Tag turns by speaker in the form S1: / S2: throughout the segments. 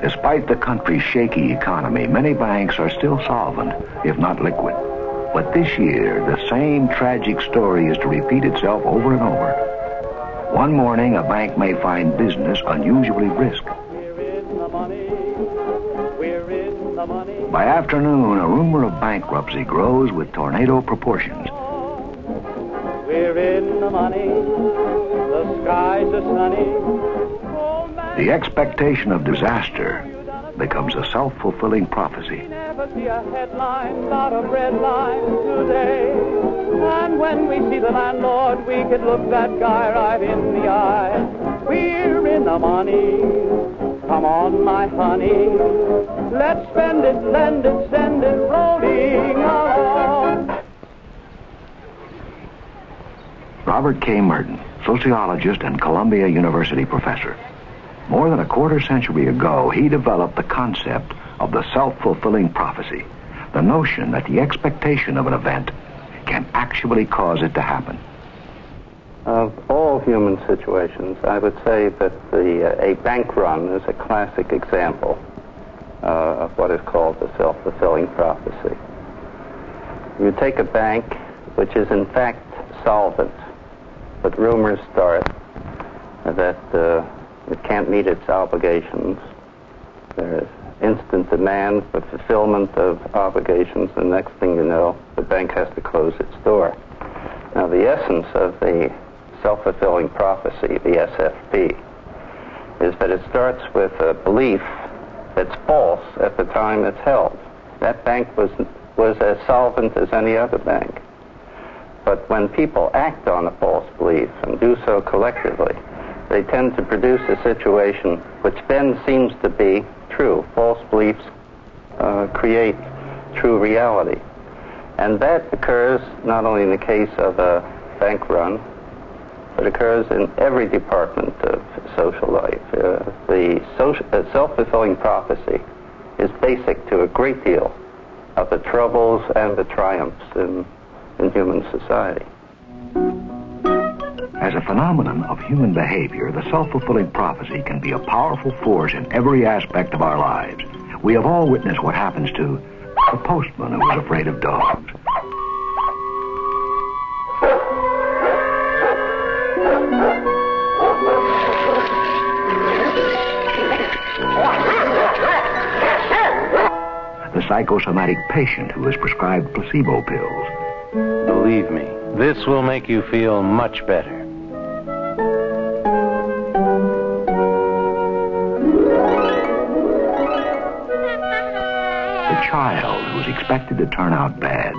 S1: Despite the country's shaky economy, many banks are still solvent, if not liquid. But this year, the same tragic story is to repeat itself over and over. One morning, a bank may find business unusually brisk. By afternoon, a rumor of bankruptcy grows with tornado proportions.
S2: We're in the money, the skies are sunny.
S1: The expectation of disaster becomes a self-fulfilling prophecy.
S2: Never see a headline about a bread line today. And when we see the landlord, we could look that guy right in the eye. We're in the money. Come on, my honey. Let's spend it, lend it, send it, rolling along.
S1: Robert K. Merton, sociologist and Columbia University professor. More than a quarter century ago, he developed the concept of the self-fulfilling prophecy, the notion that the expectation of an event can actually cause it to happen.
S3: Of all human situations, I would say that a bank run is a classic example of what is called the self-fulfilling prophecy. You take a bank which is in fact solvent, but rumors start that it can't meet its obligations. There is instant demand for fulfillment of obligations. The next thing you know, the bank has to close its door. Now, the essence of the self-fulfilling prophecy, the SFP, is that it starts with a belief that's false at the time it's held. That bank was as solvent as any other bank. But when people act on a false belief and do so collectively, they tend to produce a situation which then seems to be true. False beliefs create true reality. And that occurs not only in the case of a bank run, but occurs in every department of social life. The self-fulfilling prophecy is basic to a great deal of the troubles and the triumphs in human society.
S1: As a phenomenon of human behavior, the self-fulfilling prophecy can be a powerful force in every aspect of our lives. We have all witnessed what happens to the postman who was afraid of dogs. The psychosomatic patient who is prescribed placebo pills.
S4: Believe me, this will make you feel much better.
S1: The child who's expected to turn out bad.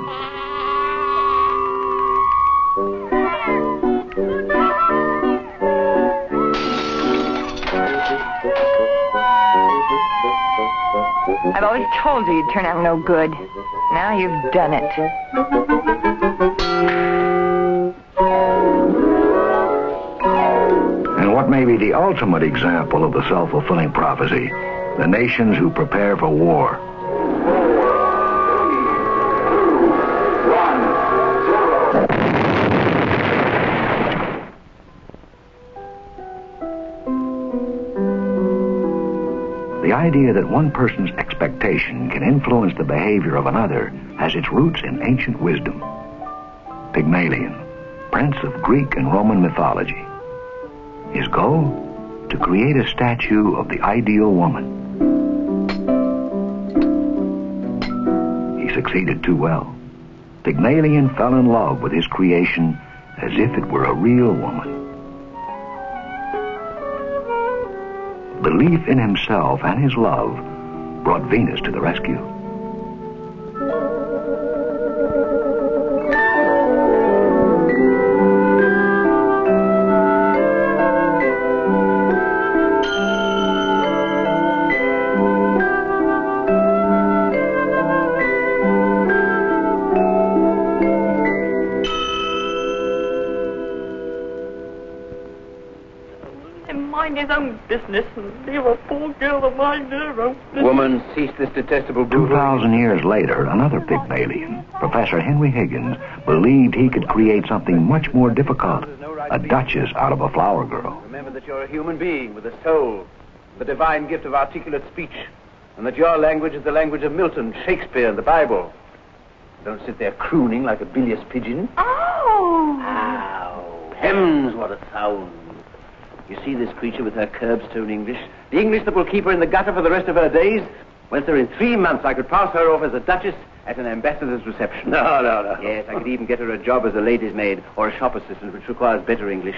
S5: I've always told you you'd turn out no good. Now you've done it.
S1: And what may be the ultimate example of the self-fulfilling prophecy? The nations who prepare for war. The idea that one person's expectation can influence the behavior of another has its roots in ancient wisdom. Pygmalion, prince of Greek and Roman mythology. His goal? To create a statue of the ideal woman. He succeeded too well. Pygmalion fell in love with his creation as if it were a real woman. Belief in himself and his love brought Venus to the rescue.
S6: His own business and leave a poor girl to mind her own business.
S7: Woman, cease this detestable brutal.
S1: 2,000 years later, another Pygmalion, Professor Henry Higgins, believed he could create something much more difficult, a duchess out of a flower girl.
S7: Remember that you're a human being with a soul. the divine gift of articulate speech, and that your language is the language of Milton, Shakespeare, and the Bible. Don't sit there crooning like a bilious pigeon.
S6: Oh!
S7: Ow! Hems, what a sound. You see this creature with her curbstone English? The English that will keep her in the gutter for the rest of her days? Well, sir, in 3 months I could pass her off as a duchess at an ambassador's reception. No. Yes, I could even get her a job as a lady's maid or a shop assistant, which requires better English.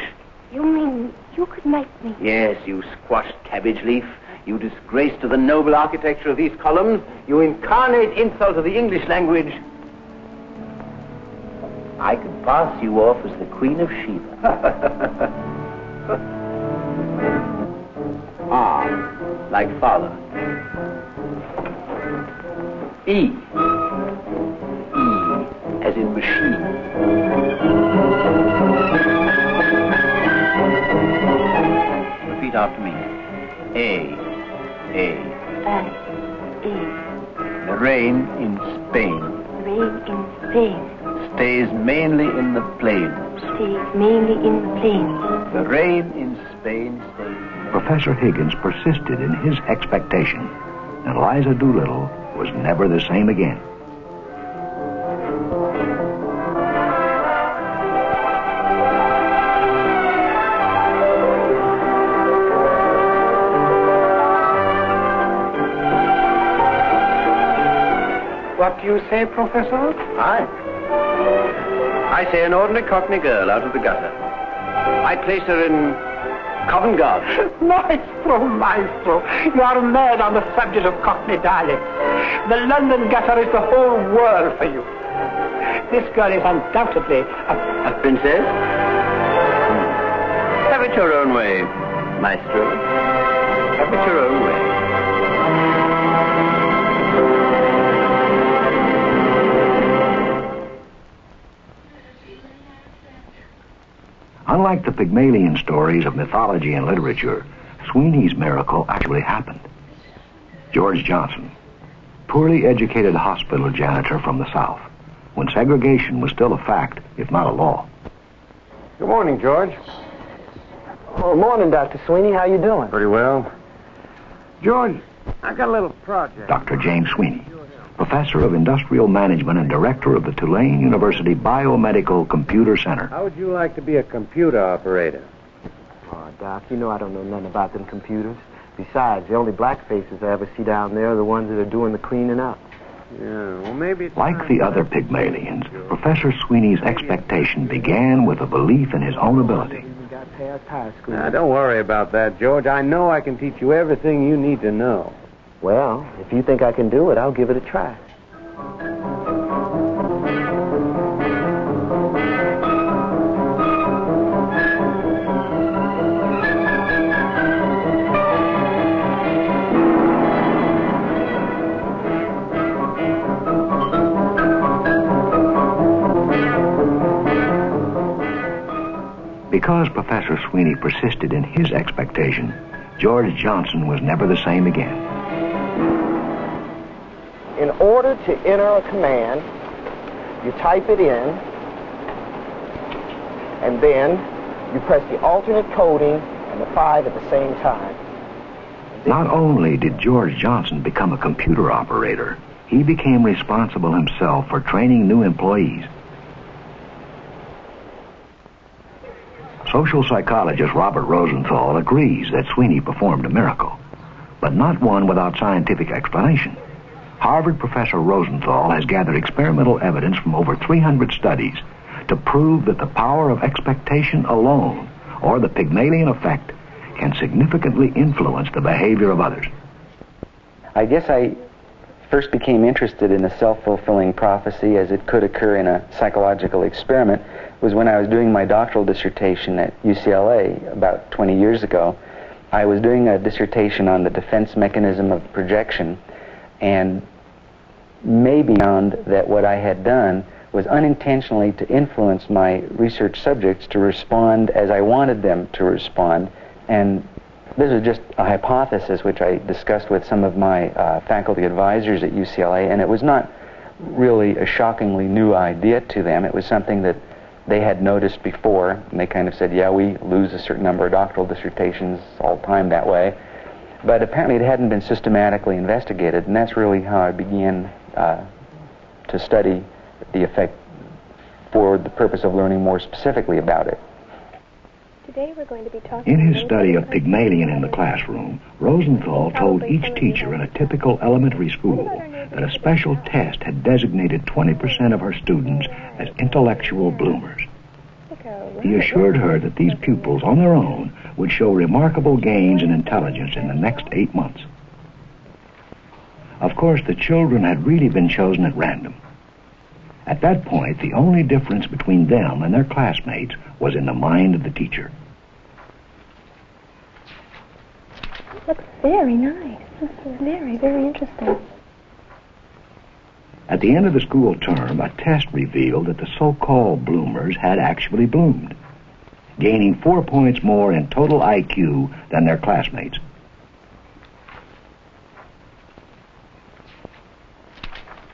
S6: You mean you could make me?
S7: Yes, you squashed cabbage leaf. You disgrace to the noble architecture of these columns. You incarnate insult to the English language. I could pass you off as the Queen of Sheba. R, like father. E. E, as in machine. Repeat after me. A. The rain in Spain.
S6: Rain in Spain.
S7: Stays mainly in the plains.
S6: Stays mainly in the plains.
S7: The rain in Spain stays.
S1: Professor Higgins persisted in his expectation, and Liza Doolittle was never the same again.
S3: What do you say, Professor?
S7: I say an ordinary Cockney girl out of the gutter. I place her in Covent Garden.
S8: Maestro, you are mad on the subject of Cockney dialect. The London gutter is the whole world for you. This girl is undoubtedly
S7: A princess? Have it your own way, Maestro. Have it your own way.
S1: Unlike the Pygmalion stories of mythology and literature, Sweeney's miracle actually happened. George Johnson, poorly educated hospital janitor from the South, when segregation was still a fact, if not a law.
S4: Good morning, George.
S9: Oh, morning, Dr. Sweeney. How you doing?
S4: Pretty well. George, I got a little project.
S1: Dr. James Sweeney, professor of industrial management and director of the Tulane University Biomedical Computer Center.
S4: How would you like to be a computer operator?
S9: Oh, Doc, you know I don't know nothing about them computers. Besides, the only black faces I ever see down there are the ones that are doing the cleaning up.
S4: Yeah, well, maybe it's...
S1: Like the other Pygmalions, Professor Sweeney's expectation began with a belief in his own ability.
S4: Now, don't worry about that, George. I know I can teach you everything you need to know.
S9: Well, if you think I can do it, I'll give it a try.
S1: Because Professor Sweeney persisted in his expectation, George Johnson was never the same again.
S9: In order to enter a command, you type it in, and then you press the alternate coding and the 5 at the same time.
S1: Not only did George Johnson become a computer operator, he became responsible himself for training new employees. Social psychologist Robert Rosenthal agrees that Sweeney performed a miracle, but not one without scientific explanation. Harvard professor Rosenthal has gathered experimental evidence from over 300 studies to prove that the power of expectation alone, or the Pygmalion effect, can significantly influence the behavior of others.
S10: I guess I first became interested in the self-fulfilling prophecy as it could occur in a psychological experiment was when I was doing my doctoral dissertation at UCLA about 20 years ago. I was doing a dissertation on the defense mechanism of projection, and maybe found that what I had done was unintentionally to influence my research subjects to respond as I wanted them to respond. And this was just a hypothesis which I discussed with some of my faculty advisors at UCLA, and it was not really a shockingly new idea to them. It was something that they had noticed before, and they kind of said, yeah, we lose a certain number of doctoral dissertations all the time that way. But apparently it hadn't been systematically investigated, and that's really how I began to study the effect for the purpose of learning more specifically about it.
S11: Today we're going to be talking
S1: in his study of Pygmalion in the classroom, Rosenthal told each teacher in a typical elementary school that a special test had designated 20% of her students as intellectual bloomers. He assured her that these pupils, on their own, would show remarkable gains in intelligence in the next 8 months. Of course, the children had really been chosen at random. At that point, the only difference between them and their classmates was in the mind of the teacher.
S11: Looks very nice. This is very, very interesting.
S1: At the end of the school term, a test revealed that the so-called bloomers had actually bloomed, gaining 4 points more in total IQ than their classmates.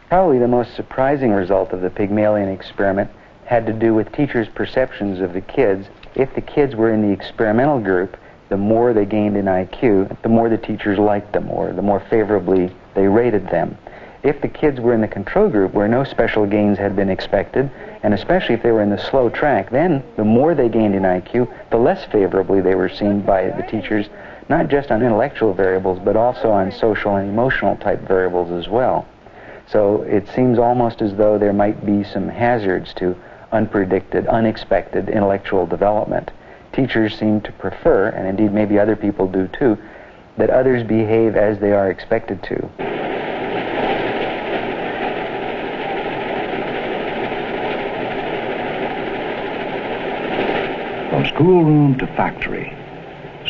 S10: Probably the most surprising result of the Pygmalion experiment had to do with teachers' perceptions of the kids. If the kids were in the experimental group, the more they gained in IQ, the more the teachers liked them, or the more favorably they rated them. If the kids were in the control group where no special gains had been expected, and especially if they were in the slow track, then the more they gained in IQ, the less favorably they were seen by the teachers, not just on intellectual variables, but also on social and emotional type variables as well. So it seems almost as though there might be some hazards to unpredicted, unexpected intellectual development. Teachers seem to prefer, and indeed maybe other people do too, that others behave as they are expected to.
S1: From schoolroom to factory,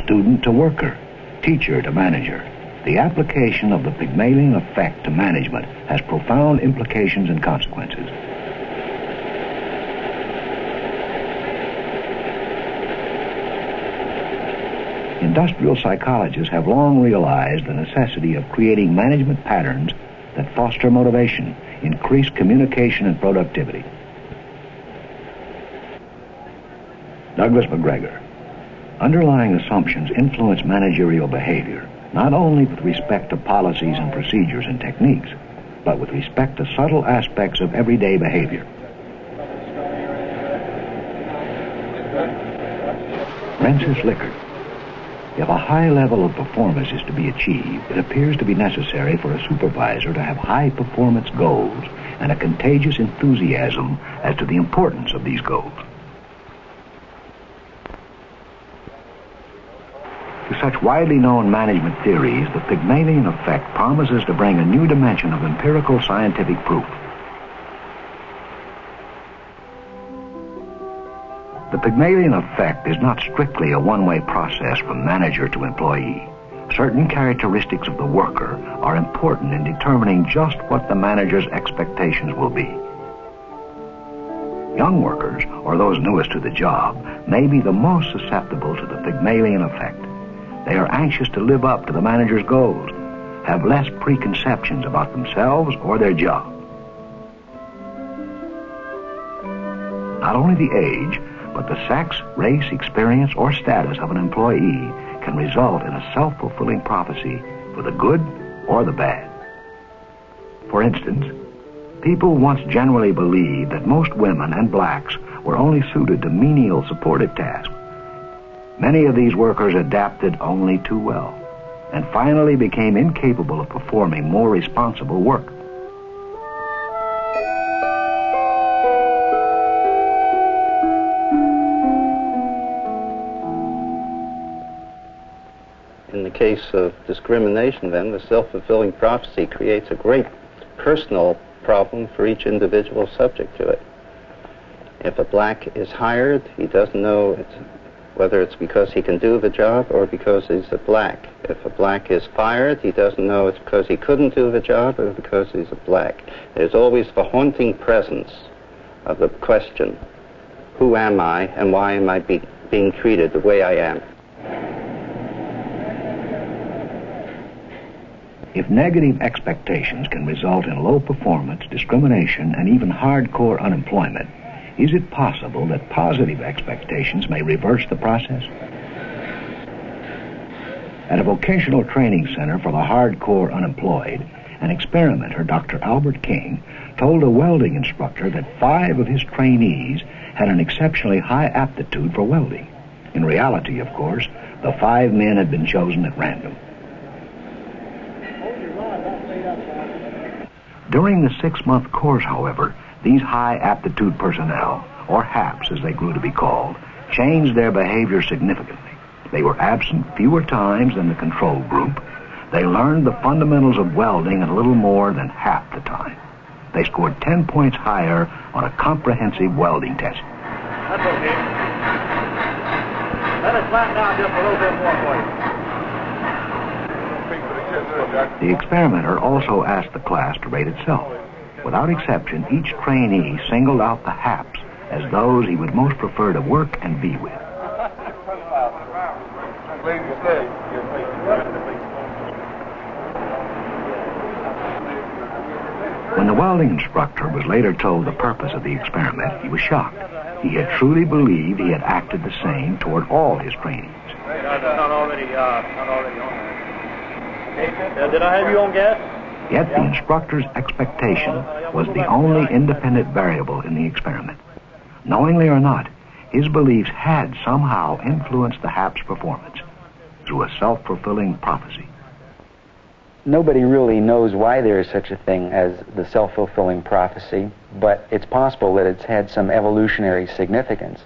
S1: student to worker, teacher to manager, the application of the Pygmalion effect to management has profound implications and consequences. Industrial psychologists have long realized the necessity of creating management patterns that foster motivation, increase communication and productivity. Douglas McGregor. Underlying assumptions influence managerial behavior, not only with respect to policies and procedures and techniques, but with respect to subtle aspects of everyday behavior. Francis Lickard. If a high level of performance is to be achieved, it appears to be necessary for a supervisor to have high performance goals and a contagious enthusiasm as to the importance of these goals. To such widely known management theories, the Pygmalion effect promises to bring a new dimension of empirical scientific proof. The Pygmalion effect is not strictly a one-way process from manager to employee. Certain characteristics of the worker are important in determining just what the manager's expectations will be. Young workers, or those newest to the job, may be the most susceptible to the Pygmalion effect. They are anxious to live up to the manager's goals, have less preconceptions about themselves or their job. Not only the age, but the sex, race, experience, or status of an employee can result in a self-fulfilling prophecy for the good or the bad. For instance, people once generally believed that most women and blacks were only suited to menial supportive tasks. Many of these workers adapted only too well, and finally became incapable of performing more responsible work.
S3: In the case of discrimination, then, the self-fulfilling prophecy creates a great personal problem for each individual subject to it. If a black is hired, he doesn't know whether it's because he can do the job or because he's a black. If a black is fired, he doesn't know it's because he couldn't do the job or because he's a black. There's always the haunting presence of the question, who am I and why am I being treated the way I am?
S1: If negative expectations can result in low performance, discrimination, and even hardcore unemployment, is it possible that positive expectations may reverse the process? At a vocational training center for the hardcore unemployed, an experimenter, Dr. Albert King, told a welding instructor that 5 of his trainees had an exceptionally high aptitude for welding. In reality, of course, the 5 men had been chosen at random. During the 6-month course, however, these high aptitude personnel, or HAPs as they grew to be called, changed their behavior significantly. They were absent fewer times than the control group. They learned the fundamentals of welding in a little more than half the time. They scored 10 points higher on a comprehensive welding test.
S12: That's okay. Let it flatten out just a little bit more for you.
S1: The experimenter also asked the class to rate itself. Without exception, each trainee singled out the HAPs as those he would most prefer to work and be with. When the welding instructor was later told the purpose of the experiment, he was shocked. He had truly believed he had acted the same toward all his trainees.
S12: Not already on there. Did I have you on gas?
S1: Yet the instructor's expectation was the only independent variable in the experiment. Knowingly or not, his beliefs had somehow influenced the HAP's performance through a self-fulfilling prophecy.
S10: Nobody really knows why there is such a thing as the self-fulfilling prophecy, but it's possible that it's had some evolutionary significance.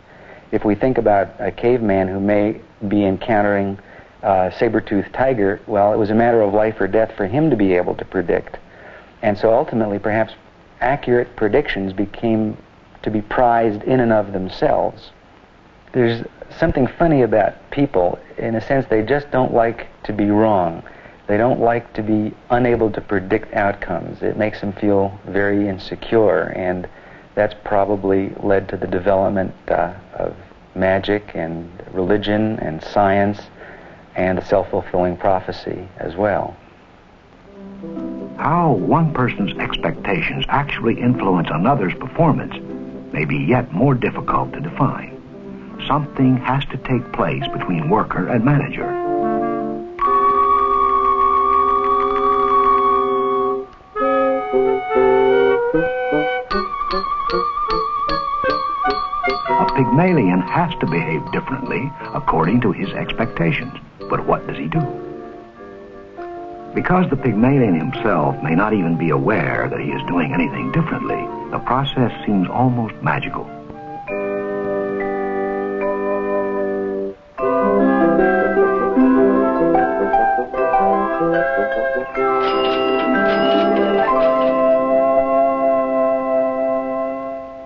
S10: If we think about a caveman who may be encountering a saber-toothed tiger, well, it was a matter of life or death for him to be able to predict. And so ultimately, perhaps accurate predictions became to be prized in and of themselves. There's something funny about people. In a sense, they just don't like to be wrong. They don't like to be unable to predict outcomes. It makes them feel very insecure, and that's probably led to the development of magic and religion and science and a self-fulfilling prophecy as well.
S1: How one person's expectations actually influence another's performance may be yet more difficult to define. Something has to take place between worker and manager. A Pygmalion has to behave differently according to his expectations. But what does he do? Because the Pygmalion himself may not even be aware that he is doing anything differently, the process seems almost magical.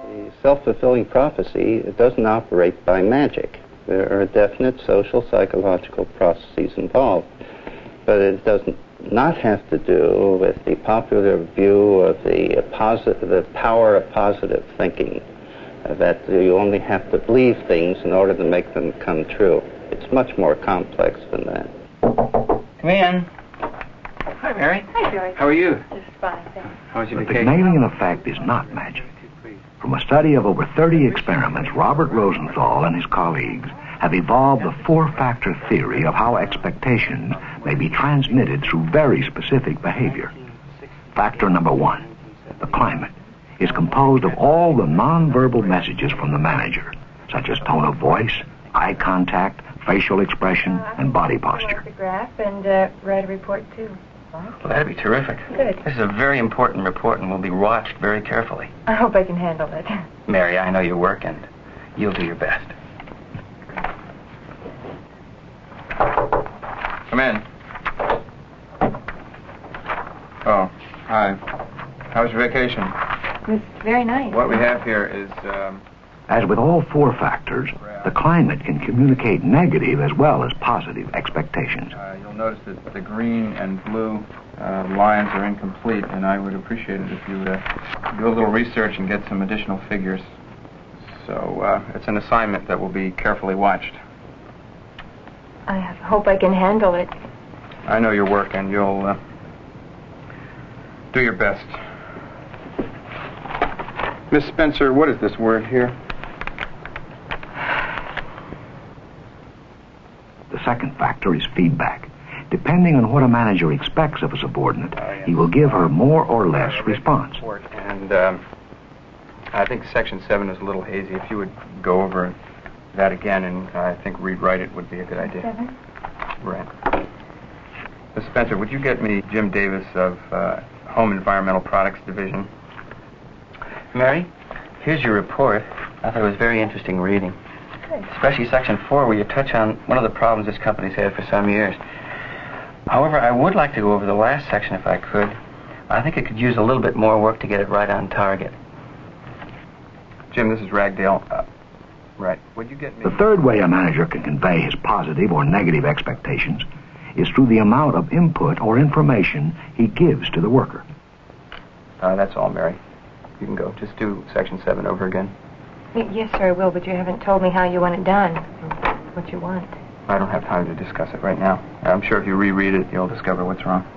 S3: The self-fulfilling prophecy, it doesn't operate by magic. There are definite social, psychological processes involved. But it doesn't not have to do with the popular view of the power of positive thinking, that you only have to believe things in order to make them come true. It's much more complex than that.
S10: Come in. Hi, Mary.
S5: Hi, George.
S10: How are you?
S5: Just fine, thanks.
S10: How was your
S1: The
S10: vacation?
S1: Pygmalion effect is not magic. From a study of over 30 experiments, Robert Rosenthal and his colleagues have evolved the 4-factor theory of how expectations may be transmitted through very specific behavior. Factor number 1, the climate, is composed of all the nonverbal messages from the manager, such as tone of voice, eye contact, facial expression, and body posture.
S5: The graph and write a report, too.
S10: Well, that'd be terrific.
S5: Good.
S10: This is a very important report and will be watched very carefully.
S5: I hope I can handle it.
S10: Mary, I know your work and you'll do your best.
S13: Come in. Oh, hi. How was your vacation?
S5: It was very nice.
S13: What we have here is,
S1: As with all 4 factors, the climate can communicate negative as well as positive expectations.
S13: you'll notice that the green and blue lines are incomplete, and I would appreciate it if you would do a little research and get some additional figures. So it's an assignment that will be carefully watched.
S5: I hope I can handle it.
S13: I know your work, and you'll do your best. Miss Spencer, what is this word here?
S1: The second factor is feedback. Depending on what a manager expects of a subordinate, he will give her more or less response.
S13: And I think Section 7 is a little hazy. If you would go over that again and I think rewrite it would be a good idea.
S11: 7?
S13: Right. Miss Spencer, would you get me Jim Davis of Home Environmental Products Division?
S10: Mary, here's your report. I thought it was very interesting reading. Especially Section 4, where you touch on one of the problems this company's had for some years. However, I would like to go over the last section if I could. I think it could use a little bit more work to get it right on target.
S13: Jim, this is Ragdale. Right. Would you get me...
S1: The third way a manager can convey his positive or negative expectations is through the amount of input or information he gives to the worker.
S13: That's all, Mary. You can go. Just do Section 7 over again.
S5: Yes, sir, I will, but you haven't told me how you want it done, what you want.
S13: I don't have time to discuss it right now. I'm sure if you reread it, you'll discover what's wrong.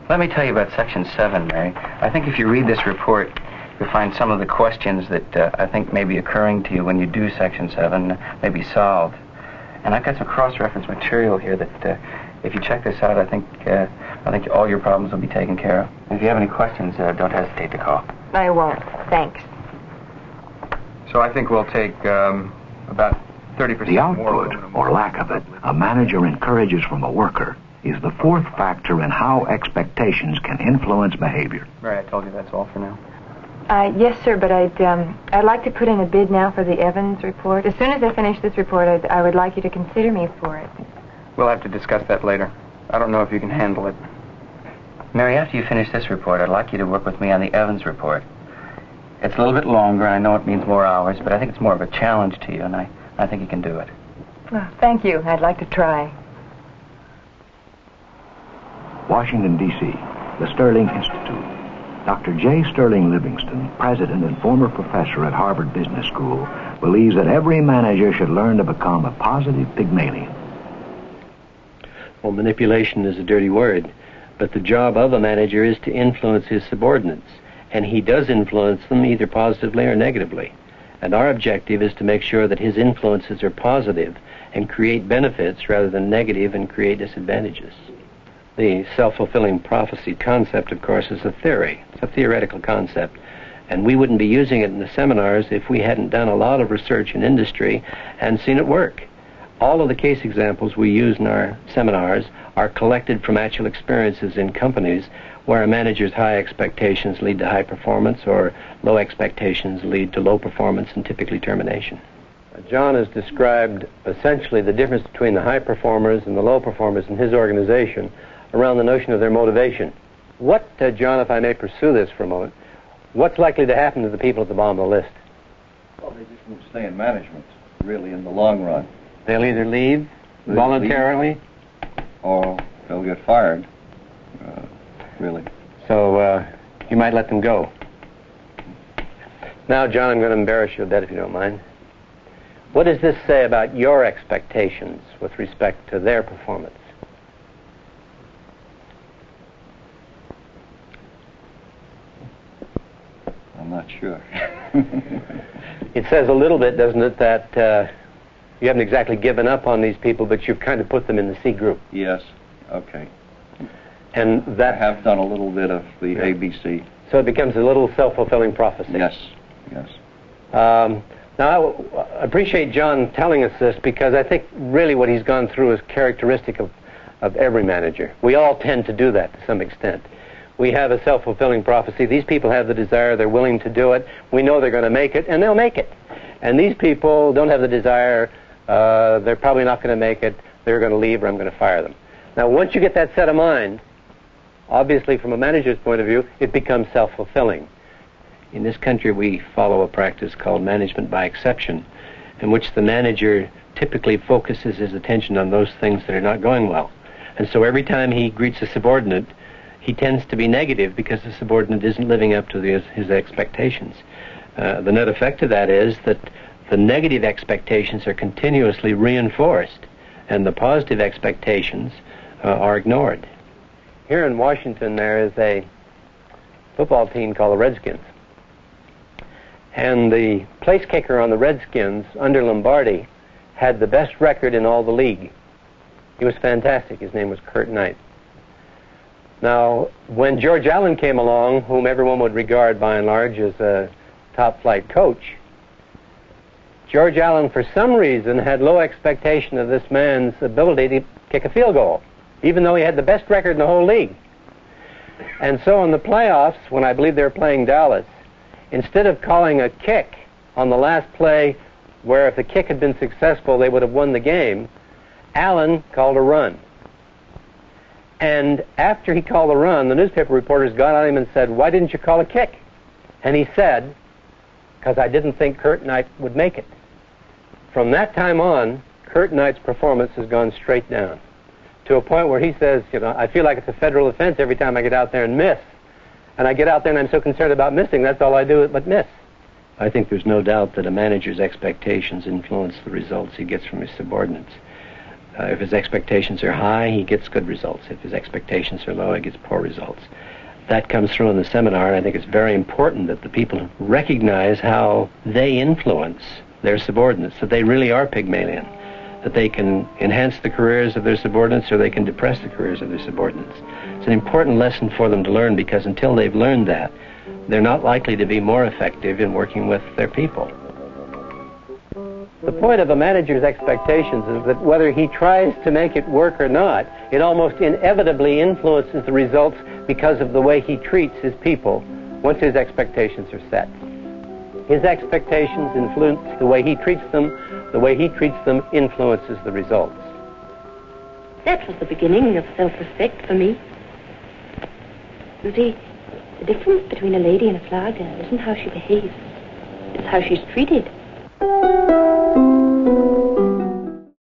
S10: Let me tell you about Section 7, Mary. I think if you read this report, you'll find some of the questions that I think may be occurring to you when you do Section 7 may be solved. And I've got some cross-reference material here that if you check this out, I think all your problems will be taken care of. If you have any questions, don't hesitate to call.
S5: I won't, thanks.
S13: So I think we'll take about 30%
S1: The output, or lack of it, a manager encourages from a worker is the fourth factor in how expectations can influence behavior.
S13: Mary, I told you that's all for now.
S5: Yes, sir, but I'd like to put in a bid now for the Evans report. As soon as I finish this report, I would like you to consider me for it.
S13: We'll have to discuss that later. I don't know if you can handle it.
S10: Mary, after you finish this report, I'd like you to work with me on the Evans report. It's a little bit longer, and I know it means more hours, but I think it's more of a challenge to you, and I think you can do it.
S5: Well, thank you. I'd like to try.
S1: Washington, D.C., the Sterling Institute. Dr. J. Sterling Livingston, president and former professor at Harvard Business School, believes that every manager should learn to become a positive Pygmalion.
S14: Well, manipulation is a dirty word, but the job of a manager is to influence his subordinates, and he does influence them either positively or negatively. And our objective is to make sure that his influences are positive and create benefits rather than negative and create disadvantages. The self-fulfilling prophecy concept, of course, is a theory. It's a theoretical concept. And we wouldn't be using it in the seminars if we hadn't done a lot of research in industry and seen it work. All of the case examples we use in our seminars are collected from actual experiences in companies where a manager's high expectations lead to high performance or low expectations lead to low performance and typically termination.
S9: John has described essentially the difference between the high performers and the low performers in his organization around the notion of their motivation. What, John, if I may pursue this for a moment, what's likely to happen to the people at the bottom of the list?
S15: Well, they just won't stay in management, really, in the long run.
S9: They'll either leave voluntarily,
S15: or they'll get fired, really.
S9: So you might let them go. Now, John, I'm going to embarrass you with that if you don't mind. What does this say about your expectations with respect to their performance?
S15: I'm not sure.
S9: It says a little bit, doesn't it, that you haven't exactly given up on these people, but you've kind of put them in the C group.
S15: Yes, okay.
S9: And that...
S15: I have done a little bit of the ABC.
S9: So it becomes a little self-fulfilling prophecy.
S15: Yes, yes.
S9: Now, I appreciate John telling us this because I think really what he's gone through is characteristic of every manager. We all tend to do that to some extent. We have a self-fulfilling prophecy. These people have the desire, they're willing to do it. We know they're going to make it, and they'll make it. And these people don't have the desire, they're probably not going to make it, they're going to leave or I'm going to fire them. Now, once you get that set of mind, obviously from a manager's point of view, it becomes self-fulfilling.
S14: In this country, we follow a practice called management by exception, in which the manager typically focuses his attention on those things that are not going well. And so every time he greets a subordinate, he tends to be negative because the subordinate isn't living up to his expectations. The net effect of that is that the negative expectations are continuously reinforced, and the positive expectations are ignored.
S9: Here in Washington, there is a football team called the Redskins. And the place kicker on the Redskins, under Lombardi, had the best record in all the league. He was fantastic. His name was Curt Knight. Now, when George Allen came along, whom everyone would regard by and large as a top-flight coach, George Allen, for some reason, had low expectation of this man's ability to kick a field goal, even though he had the best record in the whole league. And so in the playoffs, when I believe they were playing Dallas, instead of calling a kick on the last play, where if the kick had been successful, they would have won the game, Allen called a run. And after he called a run, the newspaper reporters got on him and said, "Why didn't you call a kick?" And he said, "Because I didn't think Curt Knight would make it." From that time on, Curt Knight's performance has gone straight down, to a point where he says, I feel like it's a federal offense every time I get out there and miss. And I get out there and I'm so concerned about missing, that's all I do but miss.
S14: I think there's no doubt that a manager's expectations influence the results he gets from his subordinates. If his expectations are high, he gets good results. If his expectations are low, he gets poor results. That comes through in the seminar, and I think it's very important that the people recognize how they influence their subordinates, that they really are Pygmalion, that they can enhance the careers of their subordinates or they can depress the careers of their subordinates. It's an important lesson for them to learn, because until they've learned that, they're not likely to be more effective in working with their people. The point of a manager's expectations is that whether he tries to make it work or not, it almost inevitably influences the results because of the way he treats his people once his expectations are set. His expectations influence the way he treats them. The way he treats them influences the results.
S11: That was the beginning of self-respect for me. You see, the difference between a lady and a flower girl isn't how she behaves. It's how she's treated.